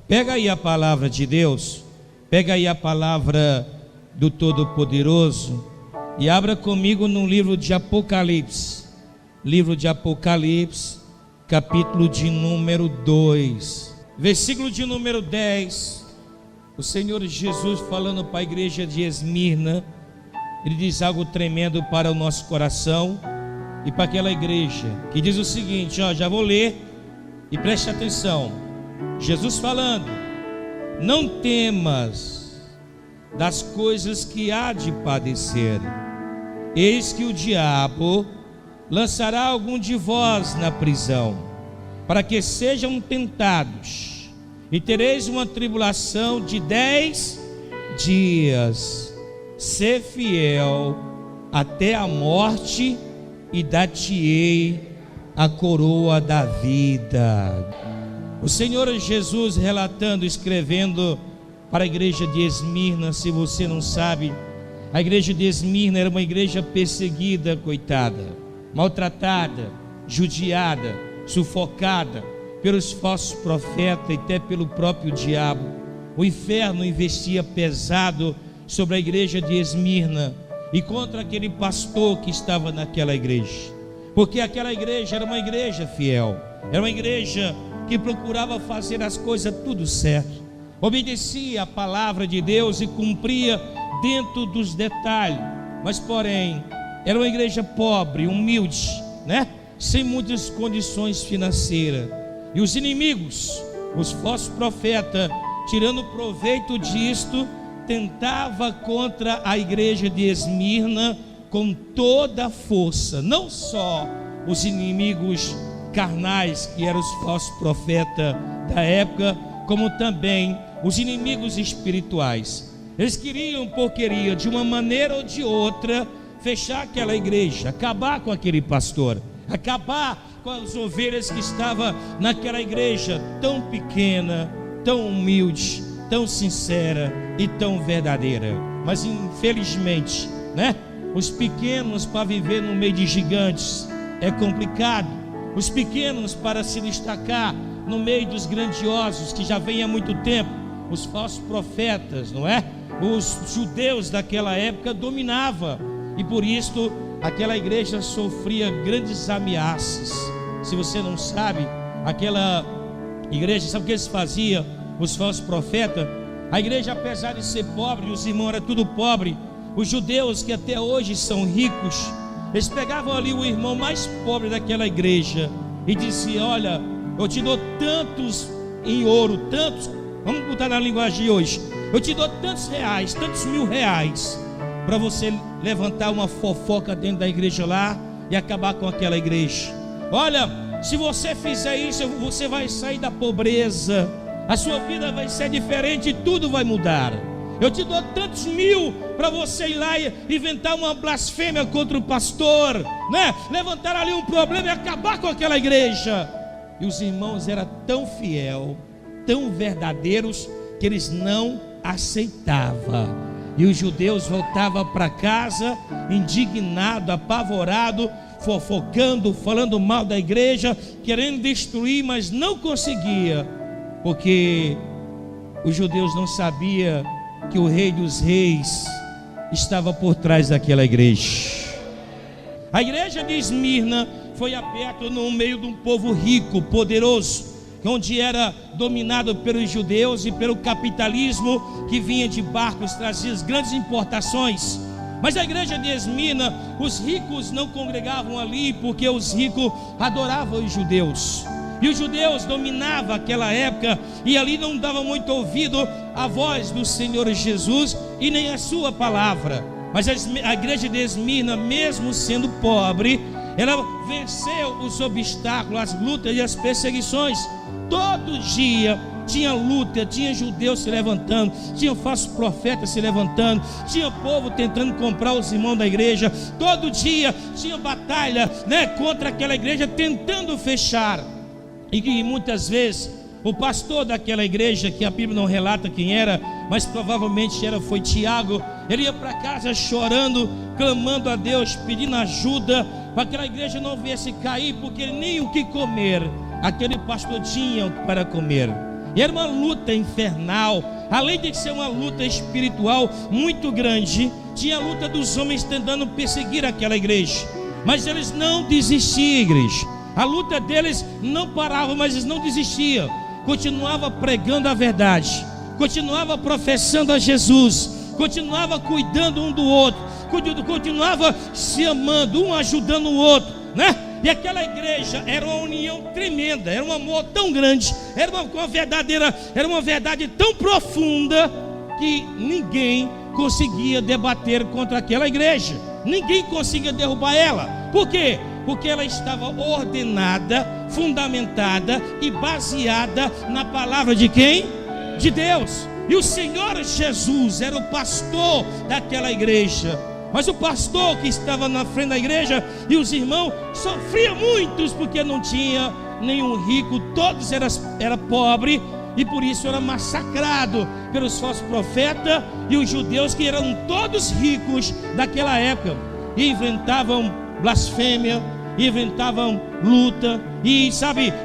Pega aí a palavra de Deus, pega aí a palavra do Todo-Poderoso e abra comigo no livro de Apocalipse, capítulo de número 2, versículo de número 10. O Senhor Jesus falando para a igreja de Esmirna, Ele diz algo tremendo para o nosso coração e para aquela igreja, que diz o seguinte, já vou ler e preste atenção. Jesus falando: não temas das coisas que há de padecer, eis que o diabo lançará algum de vós na prisão, para que sejam tentados, e tereis uma tribulação de 10 dias. Sê fiel até a morte, e dar-te-ei a coroa da vida. O Senhor Jesus relatando, escrevendo para a igreja de Esmirna. Se você não sabe, a igreja de Esmirna era uma igreja perseguida, coitada, maltratada, judiada, sufocada pelos falsos profetas e até pelo próprio diabo. O inferno investia pesado sobre a igreja de Esmirna e contra aquele pastor que estava naquela igreja, porque aquela igreja era uma igreja fiel, era uma igreja que procurava fazer as coisas tudo certo, obedecia a palavra de Deus e cumpria dentro dos detalhes, mas porém era uma igreja pobre, humilde, sem muitas condições financeiras. E os inimigos, os falsos profetas, tirando proveito disto, tentava contra a igreja de Esmirna com toda a força. Não só os inimigos carnais, que eram os falsos profetas da época, como também os inimigos espirituais. Eles queriam, porqueria, de uma maneira ou de outra, fechar aquela igreja, acabar com aquele pastor, acabar com as ovelhas que estavam naquela igreja tão pequena, tão humilde, tão sincera e tão verdadeira. Mas infelizmente, os pequenos para viver no meio de gigantes é complicado. Os pequenos para se destacar no meio dos grandiosos que já vem há muito tempo, os falsos profetas, os judeus daquela época dominavam, e por isso aquela igreja sofria grandes ameaças. Se você não sabe, aquela igreja, sabe o que eles faziam? Os falsos profetas, a igreja, apesar de ser pobre, os irmãos eram tudo pobre, os judeus que até hoje são ricos, eles pegavam ali o irmão mais pobre daquela igreja e diziam: olha, eu te dou tantos em ouro, tantos, vamos botar na linguagem de hoje, eu te dou tantos reais, tantos R$1000, para você levantar uma fofoca dentro da igreja lá e acabar com aquela igreja. Olha, se você fizer isso, você vai sair da pobreza, a sua vida vai ser diferente, tudo vai mudar. Eu te dou tantos mil para você ir lá e inventar uma blasfêmia contra o pastor, levantar ali um problema e acabar com aquela igreja. E os irmãos eram tão fiel, tão verdadeiros, que eles não aceitavam. E os judeus voltavam para casa indignado, apavorado, fofocando, falando mal da igreja, querendo destruir, mas não conseguia, porque os judeus não sabiam que o Rei dos Reis estava por trás daquela igreja. A igreja de Esmirna foi aberta no meio de um povo rico, poderoso, onde era dominado pelos judeus e pelo capitalismo que vinha de barcos, trazia as grandes importações. Mas a igreja de Esmirna, os ricos não congregavam ali, porque os ricos adoravam os judeus, e os judeus dominavam aquela época, e ali não dava muito ouvido à voz do Senhor Jesus e nem a sua palavra. Mas a igreja de Esmirna, mesmo sendo pobre, ela venceu os obstáculos, as lutas e as perseguições. Todo dia tinha luta, tinha judeus se levantando, tinha falsos profetas se levantando, tinha povo tentando comprar os irmãos da igreja. Todo dia tinha batalha, contra aquela igreja, tentando fechar. E que muitas vezes o pastor daquela igreja, que a Bíblia não relata quem era, mas provavelmente foi Tiago, ele ia para casa chorando, clamando a Deus, pedindo ajuda para que aquela igreja não viesse cair, porque nem o que comer aquele pastor tinha para comer. E era uma luta infernal. Além de ser uma luta espiritual muito grande, tinha a luta dos homens tentando perseguir aquela igreja. Mas eles não desistiam, igreja. A luta deles não parava, mas eles não desistiam. Continuava pregando a verdade, continuava professando a Jesus, continuava cuidando um do outro, continuava se amando, um ajudando o outro, né? E aquela igreja era uma união tremenda, era um amor tão grande, era uma verdade tão profunda que ninguém conseguia debater contra aquela igreja, ninguém conseguia derrubar ela. Por quê? Porque ela estava ordenada, fundamentada e baseada na palavra de quem? De Deus. E o Senhor Jesus era o pastor daquela igreja. Mas o pastor que estava na frente da igreja e os irmãos sofriam muitos, porque não tinha nenhum rico, todos eram pobres, e por isso era massacrado pelos falsos profetas e os judeus, que eram todos ricos daquela época, e inventavam blasfêmia, inventavam luta, e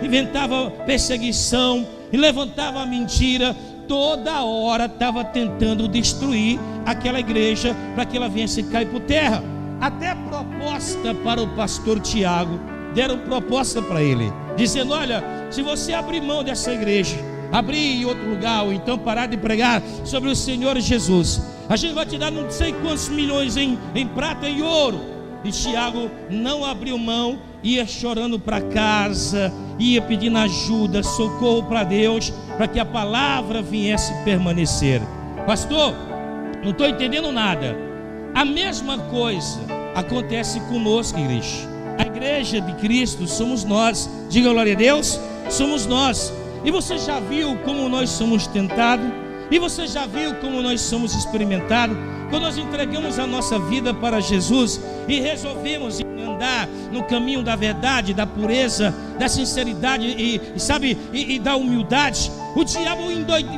inventavam perseguição, e levantavam a mentira. Toda hora estava tentando destruir aquela igreja, para que ela viesse cair por terra. Até proposta para o pastor Tiago, deram proposta para ele, dizendo: olha, se você abrir mão dessa igreja, abrir em outro lugar, ou então parar de pregar sobre o Senhor Jesus, a gente vai te dar não sei quantos milhões em prata e ouro. E Tiago não abriu mão, ia chorando para casa, ia pedindo ajuda, socorro para Deus, para que a palavra viesse permanecer. Pastor, não estou entendendo nada. A mesma coisa acontece conosco, igreja. A igreja de Cristo somos nós. Diga glória a Deus, somos nós. E você já viu como nós somos tentados? E você já viu como nós somos experimentados? Quando nós entregamos a nossa vida para Jesus e resolvemos andar no caminho da verdade, da pureza, da sinceridade e da humildade, o diabo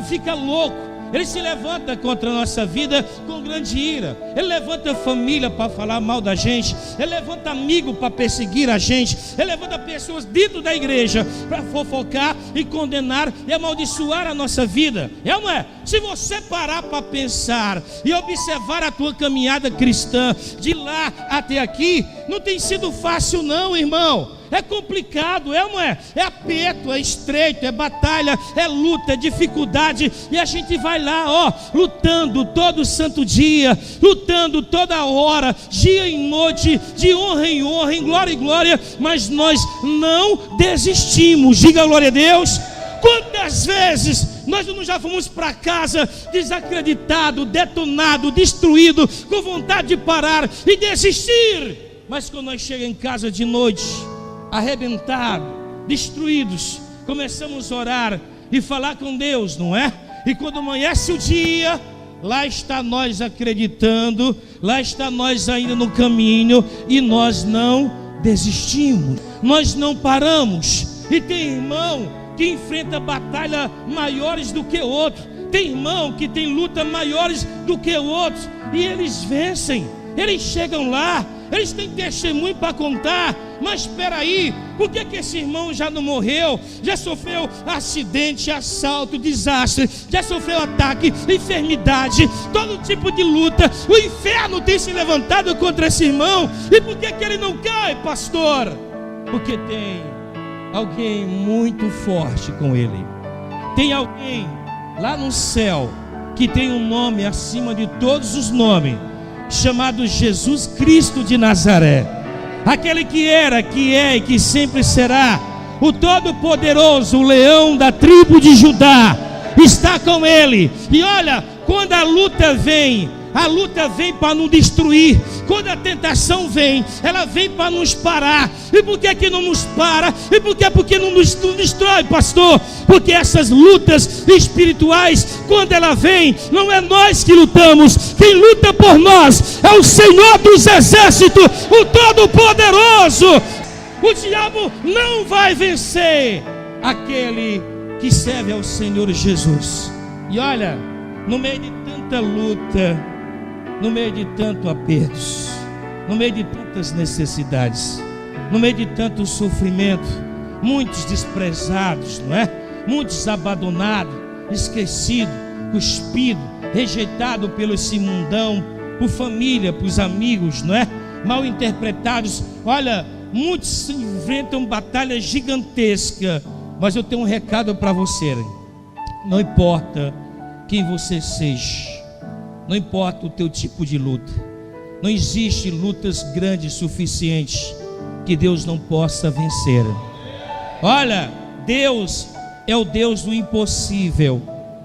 fica louco. Ele se levanta contra a nossa vida com grande ira. Ele levanta família para falar mal da gente. Ele levanta amigo para perseguir a gente. Ele levanta pessoas dentro da igreja para fofocar e condenar e amaldiçoar a nossa vida. É ou não é? Se você parar para pensar e observar a tua caminhada cristã de lá até aqui, não tem sido fácil não, irmão. É complicado, é ou não é? É aperto, é estreito, é batalha, é luta, é dificuldade. E a gente vai lá, lutando todo santo dia, lutando toda hora, dia e noite, de honra em honra, em glória em glória. Mas nós não desistimos. Diga glória a Deus. Quantas vezes nós não já fomos para casa desacreditado, detonado, destruído, com vontade de parar e desistir. Mas quando nós chegamos em casa de noite, arrebentados, destruídos, começamos a orar e falar com Deus, não é? E quando amanhece o dia, lá está nós acreditando, lá está nós ainda no caminho, e nós não desistimos, nós não paramos. E tem irmão que enfrenta batalhas maiores do que outro, tem irmão que tem lutas maiores do que outros, e eles vencem, eles chegam lá, eles têm testemunho para contar. Mas espera aí, por que esse irmão já não morreu? Já sofreu acidente, assalto, desastre, já sofreu ataque, enfermidade, todo tipo de luta. O inferno tem se levantado contra esse irmão. E por que ele não cai, pastor? Porque tem alguém muito forte com ele. Tem alguém lá no céu que tem um nome acima de todos os nomes, chamado Jesus Cristo de Nazaré. Aquele que era, que é e que sempre será, o Todo-Poderoso, o leão da tribo de Judá, está com ele. E olha, quando a luta vem para nos destruir. Quando a tentação vem, ela vem para nos parar. E por que não nos para? E porque não nos destrói, pastor? Porque essas lutas espirituais, quando ela vem, não é nós que lutamos. Quem luta por nós é o Senhor dos Exércitos, o Todo-Poderoso. O diabo não vai vencer aquele que serve ao Senhor Jesus. E olha, no meio de tanta luta, no meio de tanto apertos, no meio de tantas necessidades, no meio de tanto sofrimento, muitos desprezados, não é? muitos abandonados, esquecidos, cuspidos, rejeitados pelo esse mundão, por família, por amigos, não é? Mal interpretados. Olha, muitos enfrentam batalhas gigantescas, mas eu tenho um recado para você. Não importa quem você seja, não importa o teu tipo de luta, não existe lutas grandes suficientes que Deus não possa vencer. Olha, Deus é o Deus do impossível.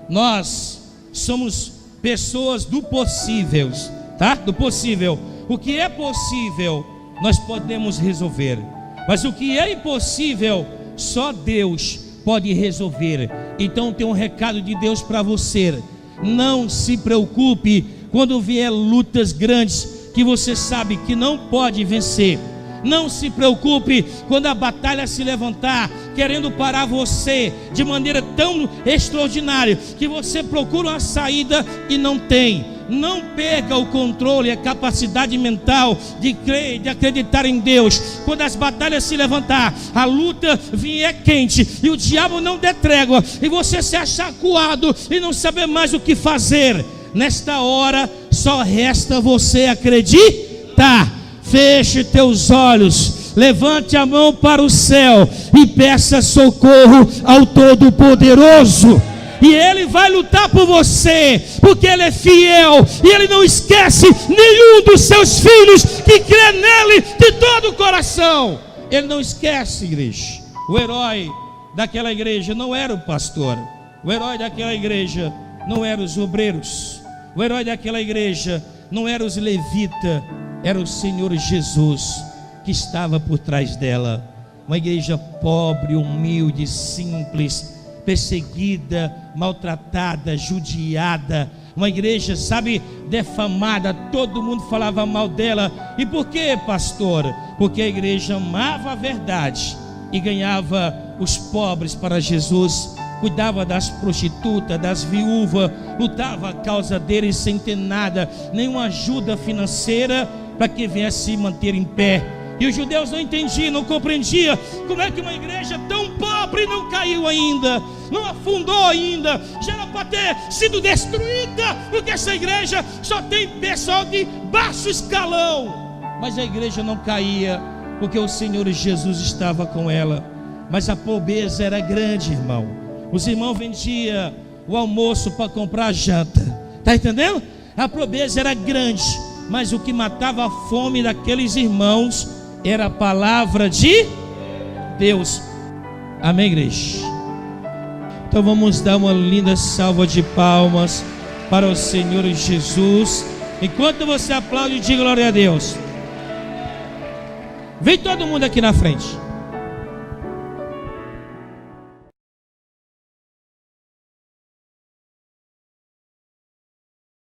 Nós somos pessoas do possível, tá? Do possível. O que é possível nós podemos resolver, mas o que é impossível só Deus pode resolver. Então tem um recado de Deus para você: não se preocupe quando vier lutas grandes que você sabe que não pode vencer. Não se preocupe quando a batalha se levantar querendo parar você de maneira tão extraordinária que você procura uma saída e não tem. Não perca o controle, a capacidade mental de crer, de acreditar em Deus. Quando as batalhas se levantar, a luta vier quente e o diabo não der trégua, e você se achar acuado e não saber mais o que fazer, nesta hora só resta você acreditar. Feche teus olhos, levante a mão para o céu e peça socorro ao Todo-Poderoso. E Ele vai lutar por você, porque Ele é fiel e Ele não esquece nenhum dos seus filhos que crê nele de todo o coração. Ele não esquece, igreja. O herói daquela igreja não era o pastor, o herói daquela igreja não eram os obreiros, o herói daquela igreja não eram os levitas, era o Senhor Jesus que estava por trás dela. Uma igreja pobre, humilde, simples, perseguida, maltratada, judiada. Uma igreja, sabe, defamada. Todo mundo falava mal dela. E por quê, pastor? Porque a igreja amava a verdade e ganhava os pobres para Jesus, cuidava das prostitutas, das viúvas, lutava a causa deles sem ter nada, nenhuma ajuda financeira para que viesse se manter em pé. E os judeus não entendiam, não compreendiam como é que uma igreja tão pobre não caiu ainda, não afundou ainda, já era para ter sido destruída, porque essa igreja só tem pessoal de baixo escalão. Mas a igreja não caía, porque o Senhor Jesus estava com ela. Mas a pobreza era grande, irmão. Os irmãos vendiam o almoço para comprar a janta, está entendendo? A pobreza era grande, mas o que matava a fome daqueles irmãos era a palavra de Deus. Amém, igreja? Então vamos dar uma linda salva de palmas para o Senhor Jesus. Enquanto você aplaude, diga glória a Deus. Vem todo mundo aqui na frente.